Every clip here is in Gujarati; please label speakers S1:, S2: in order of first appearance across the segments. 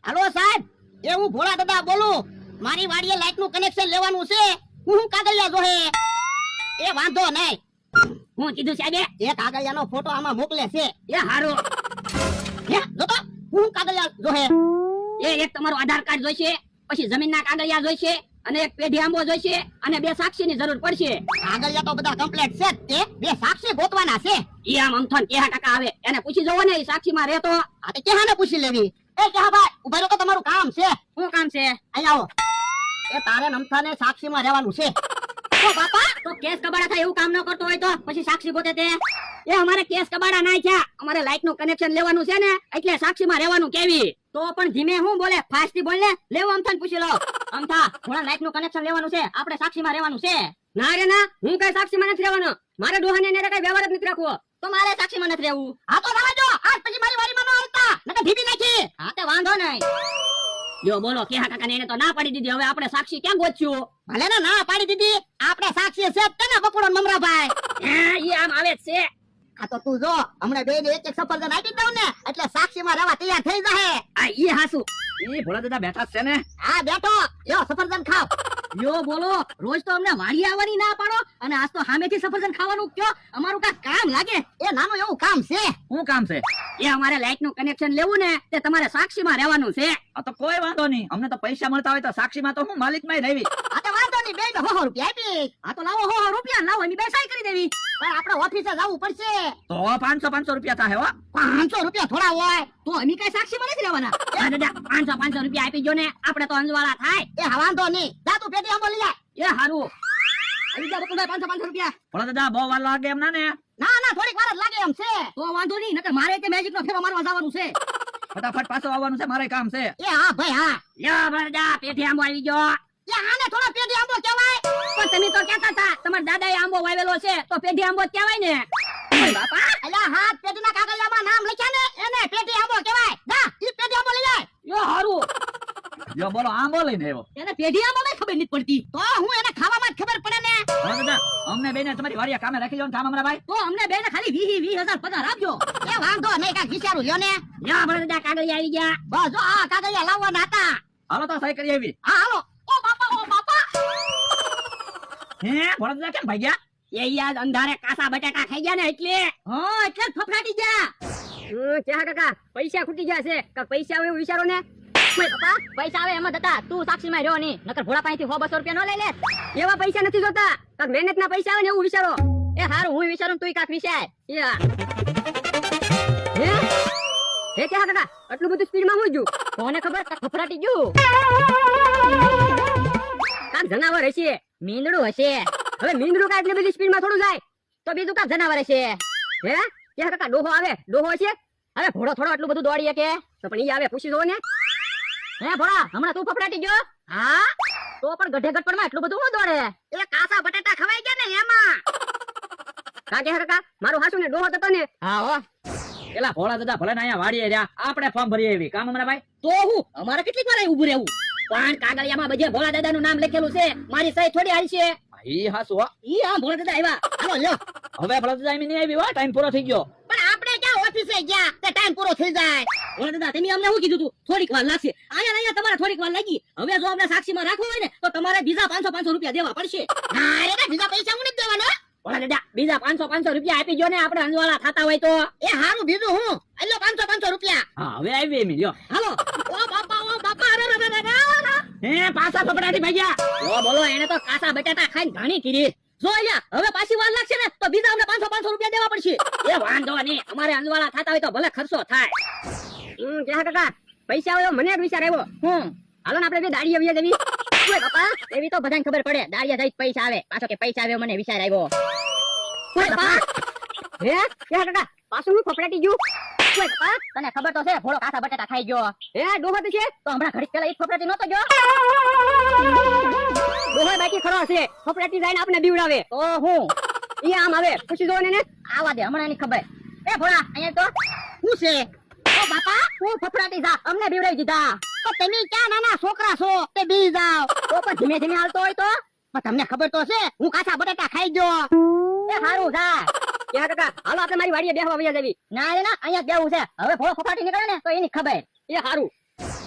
S1: હાલો સાહેબ, એ હું ભોળા દાદા બોલું. મારી વાડીએ લાઈટ નું કનેક્શન લેવાનું છે. હું કાગળિયા જોહે. એ વાંધો નહીં. હું કીધું સાહેબ એ કાગળિયાનો ફોટો આમાં મોકલે છે. એ હારું. હે જોતો હું કાગળિયા જોહે. એક તમારું આધાર કાર્ડ જોઈશે, પછી જમીનના કાગળિયા જોઈશે, અને એક પેઢી આંબો જોઈશે, અને 2 સાક્ષીની જરૂર પડશે. કાગળિયા તો બધા કમ્પ્લીટ છે તે 2 સાક્ષી ગોતવાના છે. ઈ આમ અમથોન કેહા કાકા આવે એને પૂછી જોવો ને, ઈ સાક્ષીમાં રહેતો. આ તે કેહાને પૂછી લેવી. એ કેહા ભાઈ ઉભા રહો, તો તમારું કામ છે. શું કામ છે? અહીં આવો. એ તારે નમથાને સાક્ષીમાં રહેવાનું છે. ઓ બાપા, તો કેસ કબાડા થાય એવું કામ ન કરતો હોય તો પછી સાક્ષી ગોતે તે. એ અમારે કેસ કબાડા નાય છે, અમારે લાઈટ નું કનેક્શન લેવાનું છે ને, એટલે સાક્ષીમાં રહેવાનું કેવી. તો પણ ધીમે હું બોલે, ફાસ્ટ થી બોલ ને. લેવો અમથાને પૂછી લો. અમથા, થોડા લાઈટ નું કનેક્શન લેવાનું છે, આપણે સાક્ષીમાં રહેવાનું છે. ના રે ના, હું કઈ સાક્ષીમાં નથી રહેવાનો. મારે ડોહાને ને કઈ વ્યવહાર જ નથી રાખવો. તો મારે સાક્ષીમાં નથી રહેવું. હા તો રહેવા દો, આજ પછી મારી વાડીમાં ન આવતા, નકર ઢીબી નાખી. હા તે વાંધો નહીં. યો બોલો કેહા કાકા ને એને તો ના પાડી દીધી. હવે આપણે સાક્ષી ક્યાં ગોચ્યું? ભલે ને ના પાડી દીધી, આપણે સાક્ષી છે તને બકડો મમરાભાઈ. ઈ આમ આવે છે. આ તો તું જો હમણાં બે એક એક સફરજન આપી દઉં ને, એટલે સાક્ષીમાં રહેવા તૈયાર થઈ જાહે. આ ઈ હાસુ.
S2: ઈ ભોળા દાદા બેઠા છે ને?
S1: હા બેઠો. યો સફરજન ખાવ. યો બોલો, રોજ તો અમને વાડી આવવાની ના પાડો, અને આજ તો સામેથી સફરજન ખાવાનું કયો. અમારું કામ લાગે. એ નાનું એવું કામ છે.
S2: શું કામ છે?
S1: એ અમારે લાઈટ નું કનેક્શન લેવું ને, તે તમારે સાક્ષીમાં રહેવાનું છે.
S2: આ તો કોઈ વાંધો નહીં, અમને તો પૈસા મળતા હોય તો સાક્ષીમાં તો હું માલિકમાં રહેવી.
S1: આ તો વાંધો નહીં, બે 100 રૂપિયા આપી. આ તો લાવો 100 રૂપિયા લાવો, એની બે સહી કરી દેવી. પણ આપણે ઓફિસે જવું પડશે.
S2: તો 500 રૂપિયા થાય હો.
S1: 500 રૂપિયા થોડા હોય. તો અમે કઈ સાક્ષીમાં નથી રહેવાના. દાદા 500 રૂપિયા આપી જો ને, આપણે તો અંજવાળા થાય. એ હા વાંધો નહીં, જા તું પેટી આંબો લઈ જા. એ હારું. આવી જા બકુભાઈ 500 રૂપિયા.
S2: ભોળા દાદા બહુ વાર લાગે એમ ના ને?
S1: ના ના, થોડીક વાર જ લાગે એમ છે. તો વાંધો નહીં, નકર મારે તે મેજિક નો ફેરો મારવા જવાનું છે.
S2: ફટાફટ પાછો આવવાનું છે, મારે કામ છે.
S1: એ હા ભાઈ હા. યો ભરજા પેટી આંબો આવી ગયો. એ આને થોડો પેટી આંબો કહેવાય. પણ તમે તો કહેતા હતા તમારા દાદાએ આંબો વાવેલો છે, તો પેટી આંબો જ કહેવાય ને. બાપા અલા હાથ પેટીના કાગળિયામાં નામ લખ્યા ને, એને પેટી આંબો કહેવાય. જા ઈ પેટી આંબો લઈ જાય. યો હારું.
S2: જો બોલો આંબો લઈને આવ્યો.
S1: એને પેટી આંબો ની ખબર નથી પડતી. તો હું એને ખાવામાં જ ખબર પડે ને.
S2: ભોળા દાદા અમને બેને તમારી વાડીયા કામે રાખી લો ને, કામ અમારા ભાઈ.
S1: તો અમને બેને ખાલી 20,000 પગાર આપજો. એ વાંધો નહીં, કાક વિચારું લ્યો ને. યા ભલે દાદા કાગળિયા આવી ગયા. બસ જો આ કાગળિયા લાવવાના હતા.
S2: હાલો તો સહી કરી આવી.
S1: હા હાલો. ઓ બાપા ઓ બાપા.
S2: હે ભોળા દાદા કેમ ભાગ્યા?
S1: એ યાર અંધારે કાસા બટાકા ખાઈ ગયા ને, એટલે. હા એટલે જ ફફડાટી ગયા. ક્યાં કાકા પૈસા ખૂટી ગયા છે? કાક પૈસા આવે એવું વિચારો ને. ઓય બાપા પૈસા આવે એમ જ હતા, તું સાક્ષીમાં રહ્યો નહીં, નકર ભોળા પાસેથી 100-200 રૂપિયા ન લઈ લે. એવા પૈસા નથી જોતા, કાક મહેનતના પૈસા આવે ને એવું વિચારો. એ હારું હું વિચારું, તું કાક વિચાર. હે ક્યાં કાકા આટલું બધું સ્પીડમાં હું ગયું? કોને ખબર, કાક ફફડાટી ગયું. કાક જનાવર હશે, મીંદડું હશે. હવે મીંદડું કા એટલી બધી સ્પીડમાં થોડું જાય, તો બીજું કાક જનાવર હશે. હે ક્યાં કાકા ડોહો આવે, ડોહો હશે. અરે ભોળો થોડો આટલું બધું દોડી શકે, તો પણ ઈ આવે પૂછી જો ને. હે ભોળા હમણાં તું ફફડાટી ગયો? હા તો પણ ગઢે ગઢપણમાં એટલું બધું હું દોડે? એ કાસા બટાટા ખવાઈ ગયા ને એમાં. કાકે કાકા મારું હાસુ ને ડોહો હતો ને. હા હો.
S2: એલા ભોળા દાદા ભલે ને અહીંયા વાડીએ રહ્યા, આપણે ફોર્મ ભરી આવી. કામ અમારા ભાઈ.
S1: તો હું અમારે કેટલીક વાર ઊભું રહેવું? પણ કાગળિયામાં બધે ભોળા દાદાનું નામ લખેલું છે, મારી સહી થોડી હાલશે.
S2: ઈ હાસુ હો.
S1: ઈ આ ભોળા દાદા આવ્યા. હાલો લ્યો.
S2: હવે ભોળા દાદા એમ નહીં આવી હો, ટાઈમ પૂરો થઈ ગયો.
S1: પણ આપણે ક્યાં ઓફિસે ગયા તે ટાઈમ પૂરો થઈ જાય. ભોળા દાદા તમે અમને શું કીધું તું? થોડીક વાર લાગશે. અહીંયા તમારે થોડીક વાર લાગી. હવે જો અમને સાક્ષીમાં રાખવું હોય ને, તો તમારે બીજા 500 રૂપિયા દેવા પડશે. ના રે બીજા પૈસા હું નથી દેવાનો. ભોળા દાદા બીજા 500 રૂપિયા આપી જો ને, આપણે અંજવાળા થતા હોય તો. એ હારું બીજું હું આલ્યો 500 રૂપિયા.
S2: હા હવે આવી એમ લ્યો.
S1: હાલો. ઓ બાપા
S2: હે પાછા ફફડાટી ભાગ્યા.
S1: ઓ બોલો એને તો કાસા બટાટા ખાઈને ઘણી કીધી. જો અહીંયા હવે પાછી વાર લાગશે ને, તો બીજા અમને 500 રૂપિયા દેવા પડશે. એ વાંધો નહીં, અમારે અંજવાળા થતા હોય તો ભલે ખર્ચો થાય. ક્યાં કાકા પૈસા આવ્યો, મને જ વિચાર આવ્યો. હાલો ને આપણે બે દાડીએ વ્યા દેવી. ઓય બાપા એવી તો બધાને ખબર પડે, દાડીએ જઈ પૈસા આવે. પાછો કે પૈસા આવ્યો, મને વિચાર આવ્યો. ઓય બાપા હે ક્યાં કાકા પાછું હું ફફડાટી ગયું? ઓય બાપા તને ખબર તો છે ભોળો કાસા બટાટા ખાઈ ગયો. હે ડોહો તો છે, તો હમણાં ઘડી પહેલા એક ફફડાટી નતો ગયો. ડોહો બાકી ખરો છે, ફફડાટી જઈને આપણે બીવડાવે. તો હું ઈ આમ આવે પૂછી જો ને. આવા દે હમણાં એની ખબર. એ ભોળા અહીંયા તો શું છે? ઓ બાપા હું ફફડાટી જા, અમને બીવડાવી દીધા. તો તમે ક્યાં નાના છોકરા છો તે બી જાવ. તો પણ ધીમે ધીમે હાલતો હોય તો. પણ તમને ખબર તો છે હું કાસા બટાટા ખાઈ ગયો. એ હારું જા. ક્યાં કાકા હાલો આપણે મારી વાડીએ બેહવા વયા જવી. ના રે ના અહીંયા જ બેહવું છે. હવે ભોળો ફફડાટી નીકળે ને તો એની ખબર. એ હારું.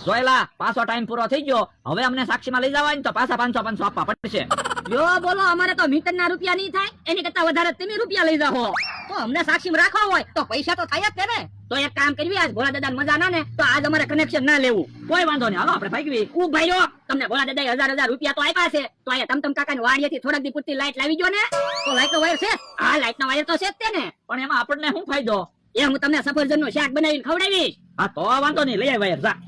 S2: જોયેલા પાછો ટાઈમ પૂરો થઈ ગયો. હવે અમને સાક્ષીમાં લઈ જવાય ને તો પાછા 500 આપવા પડશે.
S3: જો બોલો અમારે તો મીટરના રૂપિયા નહીં થાય, એની કરતા વધારે તમે રૂપિયા લઈ જાઓ. તો અમને સાક્ષીમાં રાખવા હોય તો પૈસા તો થાય જ ને. તો એક કામ કરવી, આજ ભોળા દાદા મજા ના ને તો આજ અમારે કનેક્શન ના લેવું.
S2: કોઈ વાંધો નહીં, હાલો આપણે ભાગવી.
S3: ઉ ભાઈઓ, તમને ભોળા દાદા 1000 રૂપિયા તો આપ્યા છે, તો અહીંયા તમતમ કાકાની વાડીએથી થોડાક દી પૂરતી લાઈટ લાવી જો ને. તો લાઈટ નો વાયર છે, આ લાઈટ નો વાયર તો છે જ તે ને.
S2: પણ એમાં આપણને શું ફાયદો?
S3: એ હું તમને સફરજનનું શાક બનાવીને ખવડાવીશ.
S2: હા તો વાંધો નહીં, લઈ આવ જા.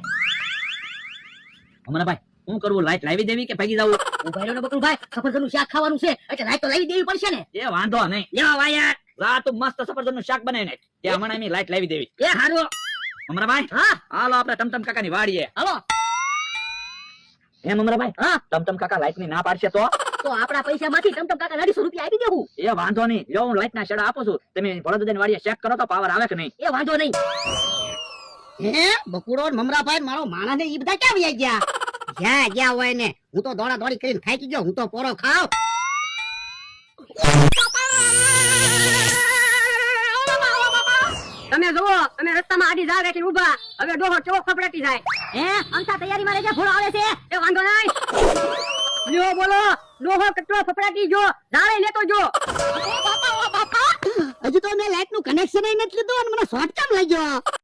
S2: અમારા ભાઈ શું કરવું, લાઈટ લાવી દેવી કે ભાગી જવું?
S3: ઉ ભાઈઓ ને બકુલભાઈ, સફરજનનું શાક ખાવાનું છે એટલે લાઈટ તો લાવી દેવી પડશે ને.
S2: એ વાંધો નહીં,
S3: લ્યો વાયર.
S2: લા તું મસ્ત સફરજનનું શાક બનાવીને તે હમણાં એની લાઈટ લાવી દેવી.
S3: એ હારું.
S2: અમારા ભાઈ
S3: હા
S2: હાલો આપણે ટમટમ કાકાની વાડીએ.
S3: હાલો.
S2: એમ અમારા ભાઈ,
S3: હા
S2: ટમટમ કાકા લાઈટ ની ના પાડશે તો?
S3: તો આપણા પૈસામાંથી તમતમ કાકા 250 રૂપિયા આપી દેવું.
S2: એ વાંધો નહીં, જો હું લાઈટ ના શેડા આપું છું, તમે ભોળાદાદાની વાડીએ ચેક કરો તો પાવર આવે કે નહીં.
S3: એ વાંધો નહીં.
S1: હે બકુડો ને મમરાભાઈ મારો માણસ ને ઈ બધા ક્યાં વયા ગયા? જ્યાં ગયા હોય ને, હું તો દોડા દોડી કરીને થાકી ગયો, હું તો પોરો ખાવ.
S3: તમે જુઓ, તમે રસ્તામાં આડી ઝાડ રાખીને ઊભા, હવે ડોહો કેવો ફફડાટી જાય. હે અંતા તૈયારીમાં રહેજે, ભોળો આવે છે. એ વાંધો નહીં. લ્યો બોલો, ડોહો કેટલો ફફડાટી જો, ઝાડે લેતો જો.
S1: હજુ તો મેં લાઈટ નું કનેક્શન નથી લીધું અને મને શોર્ટ કેમ લાગ્યો?